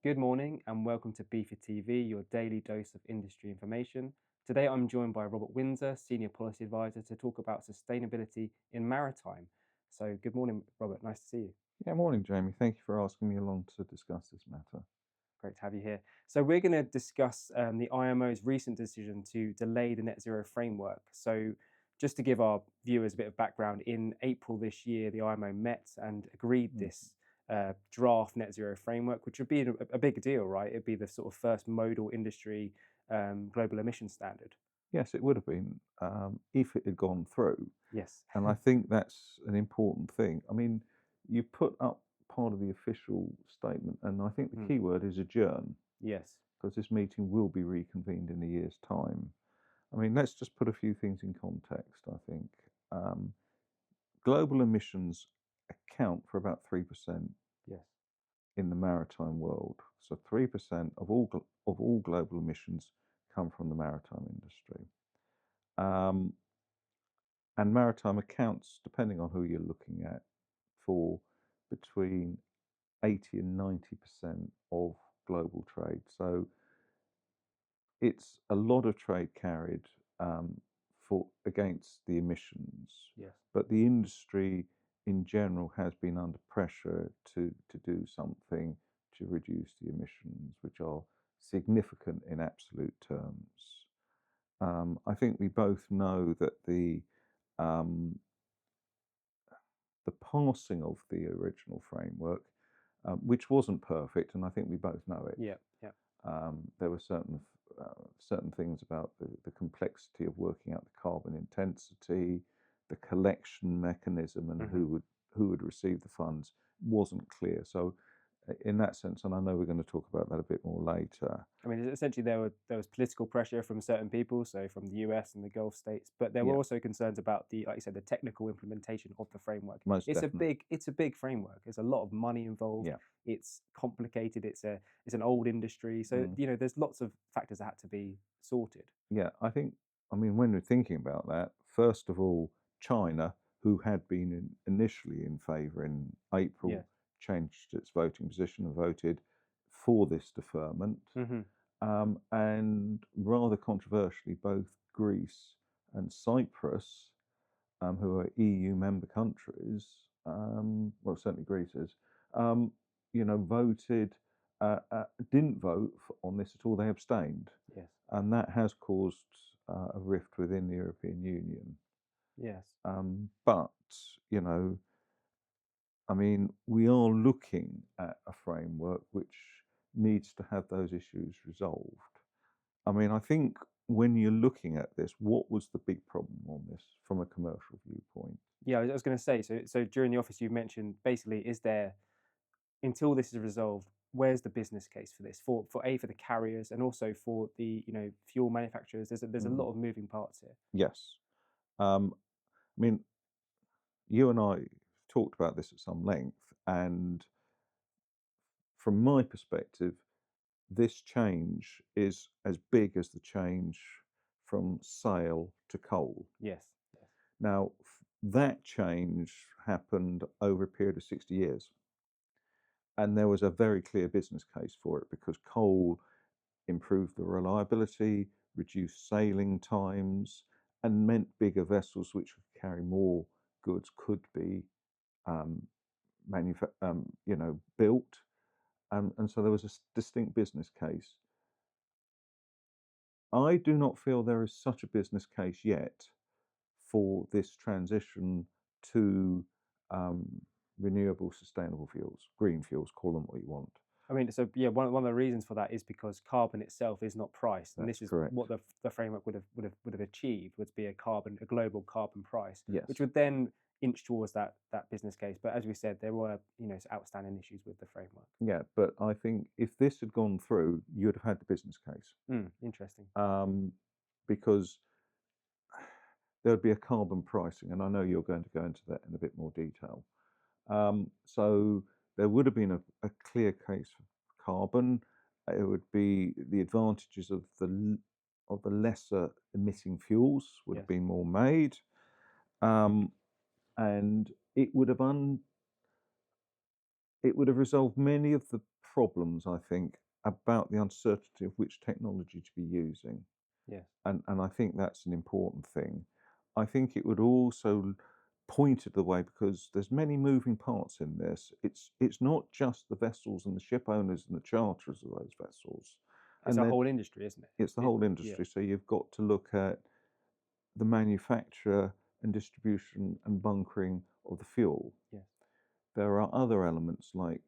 Good morning and welcome to BIFA TV, your daily dose of industry information. Today I'm joined by Robert Windsor, Senior Policy Advisor, to talk about sustainability in maritime. So, good morning, Robert. Nice to see you. Yeah, morning, Jamie. Thank you for asking me along to discuss this matter. Great to have you here. So, we're going to discuss the IMO's recent decision to delay the Net Zero Framework. So, just to give our viewers a bit of background, in April this year, the IMO met and agreed Mm. this draft Net Zero Framework, which would be a big deal, right? It'd be the sort of first modal industry global emission standard. Yes, it would have been if it had gone through. Yes. And I think that's an important thing. I mean, you put up part of the official statement, and I think the Mm, key word is adjourn, yes. because this meeting will be reconvened in a year's time. I mean, let's just put a few things in context, I think. Um, Global emissions account for about 3% Yes. in the maritime world. So 3% of all global emissions come from the maritime industry. Um, and maritime accounts, depending on who you're looking at, for between 80 and 90% of global trade. So it's a lot of trade carried for against the emissions, Yes. but the industry in general has been under pressure to do something to reduce the emissions, which are significant in absolute terms. I think we both know that um, the passing of the original framework, which wasn't perfect, and I think we both know it. Yeah. Yeah. There were certain things about the complexity of working out the carbon intensity, the collection mechanism, and Hmm. who would receive the funds wasn't clear. So, in that sense, and I know we're going to talk about that a bit more later. I mean, essentially, there was political pressure from certain people, so from the US and the Gulf states, but there were Yeah, also concerns about the, like you said, the technical implementation of the framework. most It's a definitely. big framework. There's a lot of money involved. Yeah. It's complicated. It's an old industry, so Mm. there's lots of factors that had to be sorted. Yeah, I mean, when we're thinking about that, first of all, China, who had been initially in favour in Yeah. April, changed its voting position and voted for this deferment. Hmm. And rather controversially, both Greece and Cyprus, who are EU member countries, well, certainly Greece is, um, voted, didn't vote on this at all. They abstained, Yes. and that has caused a rift within the European Union. Yes. But you know, I mean, we are looking at a framework which needs to have those issues resolved. I mean, I think when you're looking at this, what was the big problem on this from a commercial viewpoint? Yeah. I was going to say. So during the office, you mentioned basically, is there until this is resolved, where's the business case for this? For the carriers and also for the fuel manufacturers. There's a Mm, lot of moving parts here. yes. I mean, you and I talked about this at some length, and from my perspective, this change is as big as the change from sail to coal. Yes. Yes. Now, that change happened over a period of 60 years, and there was a very clear business case for it because coal improved the reliability, reduced sailing times, and meant bigger vessels which could carry more goods could be um, built, and so there was a distinct business case. I do not feel there is such a business case yet for this transition to um, renewable, sustainable fuels, green fuels, call them what you want. I mean, so yeah, one of the reasons for that is because carbon itself is not priced, and That's this is what correct. the framework would have achieved, would be a global carbon price, which Yes. would then inch towards that business case. But as we said, there were outstanding issues with the framework. Yeah, but I think if this had gone through, you'd have had the business case Interesting. because there would be a carbon pricing, and I know you're going to go into that in a bit more detail. So there would have been a clear case for carbon. It would be the advantages of the lesser emitting fuels would have Yes. been more made, um, and it would have resolved many of the problems, I think, about the uncertainty of which technology to be using. Yeah. And I think that's an important thing. I think it would also point it the way, because there's many moving parts in this. It's not just the vessels and the ship owners and the charterers of those vessels, It's and a then whole industry, isn't it? it's the whole industry. So you've got to look at the manufacture and distribution and bunkering of the fuel. Yeah. There are other elements like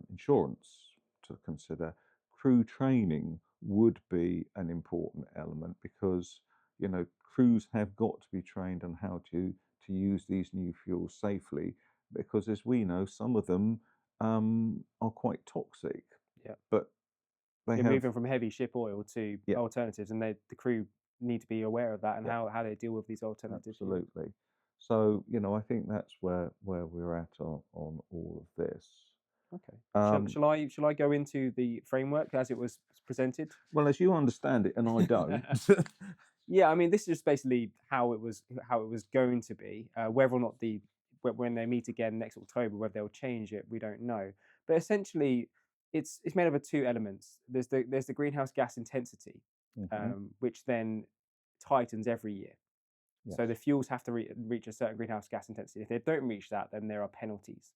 insurance to consider. Crew training would be an important element, because crews have got to be trained on how to use these new fuels safely, because as we know, some of them are quite toxic. Yeah. But they You're have moving from heavy ship oil to Yeah. alternatives, and the crew need to be aware of that and Yeah. how they deal with these alternatives. Absolutely. So I think that's where we're at on all of this. Okay. Shall I go into the framework as it was presented? Well, as you understand it, and I don't. Yeah, I mean, this is just basically how it was going to be. Whether or not when they meet again next October, whether they'll change it, we don't know. But essentially, it's made up of two elements. There's the greenhouse gas intensity, which then tightens every year. So the Yes. fuels have to reach a certain greenhouse gas intensity. If they don't reach that, then there are penalties.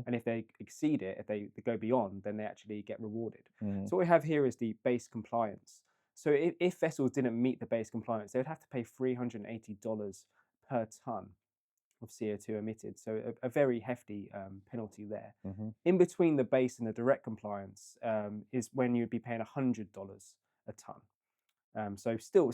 And if they exceed it, if they go beyond, then they actually get rewarded. So what we have here is the base compliance. So if vessels didn't meet the base compliance, they would have to pay $380 per ton of CO2 emitted. So a very hefty penalty there. In between the base and the direct compliance is when you'd be paying $100 a ton. So still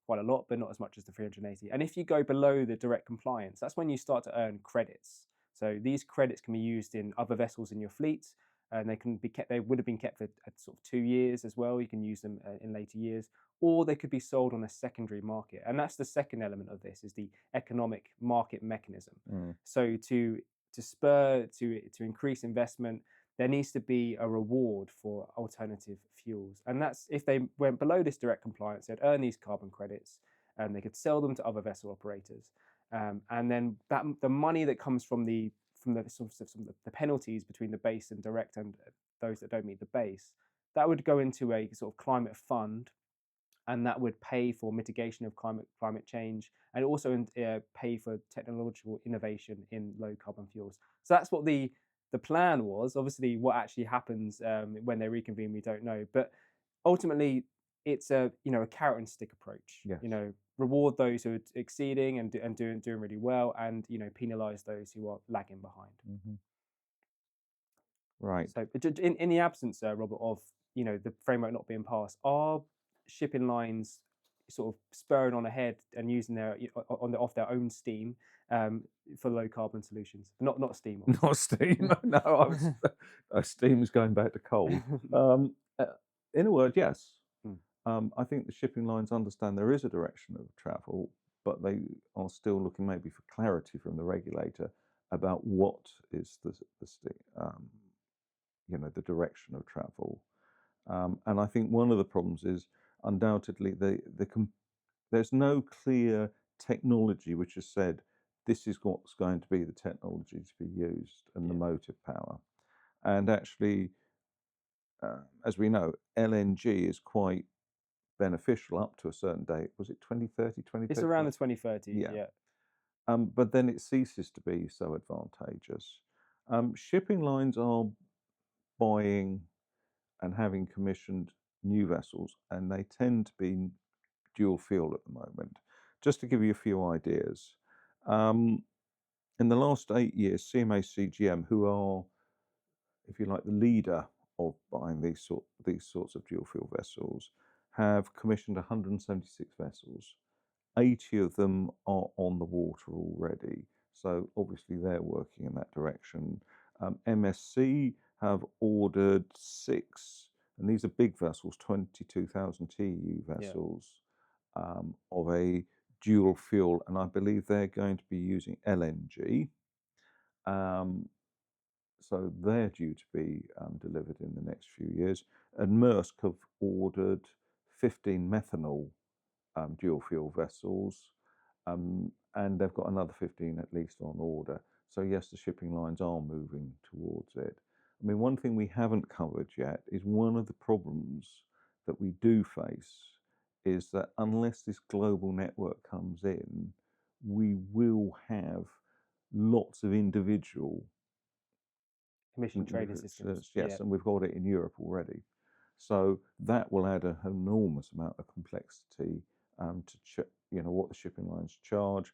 quite a lot, but not as much as the 380. And if you go below the direct compliance, that's when you start to earn credits. So these credits can be used in other vessels in your fleet, and they can be kept. They would have been kept for sort of 2 years as well. You can use them in later years, or they could be sold on a secondary market. And that's the second element of this, is the economic market mechanism. So to increase investment, there needs to be a reward for alternative fuels. And that's if they went below this direct compliance, they'd earn these carbon credits and they could sell them to other vessel operators. And then the money that comes from the penalties between the base and direct and those that don't meet the base, that would go into a sort of climate fund, and that would pay for mitigation of climate change, and also pay for technological innovation in low carbon fuels. So that's what the plan was. Obviously, what actually happens when they reconvene, we don't know. But ultimately, it's a carrot and stick approach. Yes. Reward those who are exceeding and doing really well, and penalise those who are lagging behind. Right. So in the absence, Robert, of the framework not being passed, are shipping lines sort of spurring on ahead and using off their own steam for low carbon solutions? Not steam, obviously. Not steam. No, steam's going back to coal. In a word, yes. I think the shipping lines understand there is a direction of travel, but they are still looking maybe for clarity from the regulator about what is the direction of travel. And I think one of the problems is undoubtedly there's no clear technology which has said this is what's going to be the technology to be used and the motive power. And actually, as we know, LNG is quite beneficial up to a certain date. Was it 2030, 2030? It's around the 2030s, yeah. But then it ceases to be so advantageous. Shipping lines are buying and having commissioned new vessels, and they tend to be dual fuel at the moment. Just to give you a few ideas, in the last 8 years, CMA CGM, who are, if you like, the leader of buying these sorts of dual fuel vessels, have commissioned 176 vessels. 80 of them are on the water already, so obviously they're working in that direction. MSC have ordered 6, and these are big vessels, 22,000 TEU vessels, of a dual fuel, and I believe they're going to be using LNG. So they're due to be delivered in the next few years. And Maersk have ordered 15 methanol dual fuel vessels, and they've got another 15 at least on order. So yes, the shipping lines are moving towards it. I mean, one thing we haven't covered yet is one of the problems that we do face is that unless this global network comes in, we will have lots of individual Emission trading systems. Yeah. yes, and we've got it in Europe already. So that will add an enormous amount of complexity to what the shipping lines charge.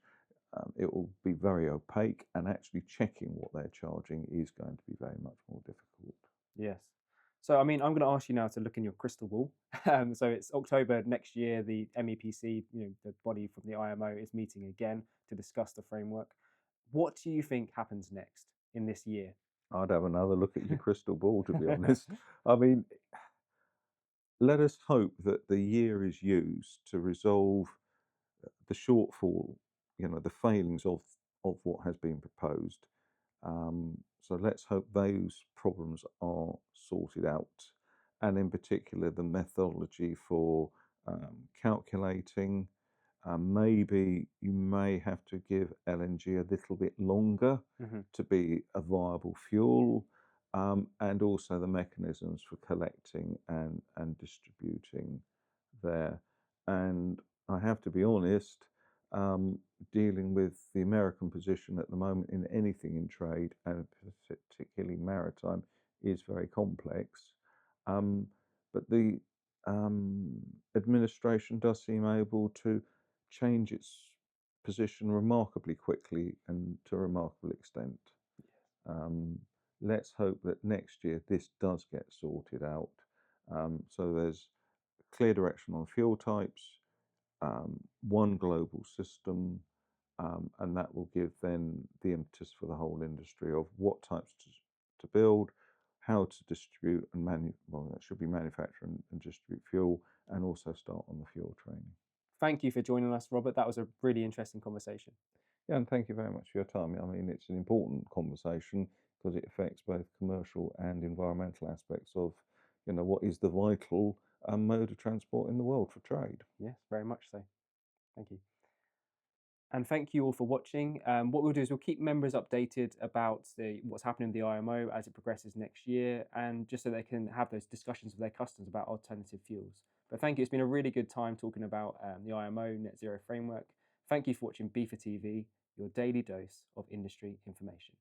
It will be very opaque, and actually checking what they're charging is going to be very much more difficult. Yes. So, I mean, I'm going to ask you now to look in your crystal ball. So it's October next year. The MEPC, the body from the IMO, is meeting again to discuss the framework. What do you think happens next in this year? I'd have another look at your crystal ball, to be honest. I mean, let us hope that the year is used to resolve the shortfall, the failings of what has been proposed. So let's hope those problems are sorted out, and in particular the methodology for calculating. Maybe you may have to give LNG a little bit longer to be a viable fuel, and also the mechanisms for collecting and distributing there. And I have to be honest, dealing with the American position at the moment in anything in trade, and particularly maritime, is very complex. But the administration does seem able to change its position remarkably quickly and to a remarkable extent. Let's hope that next year this does get sorted out. So there's clear direction on fuel types, one global system, and that will give then the impetus for the whole industry of what types to build, how to distribute and that should be manufacture and distribute fuel, and also start on the fuel training. Thank you for joining us, Robert. That was a really interesting conversation. Yeah, and thank you very much for your time. I mean, it's an important conversation because it affects both commercial and environmental aspects of, what is the vital mode of transport in the world for trade. Yes, very much so. Thank you. And thank you all for watching. What we'll do is we'll keep members updated about what's happening in the IMO as it progresses next year, and just so they can have those discussions with their customers about alternative fuels. But thank you. It's been a really good time talking about the IMO Net Zero Framework. Thank you for watching BIFA TV, your daily dose of industry information.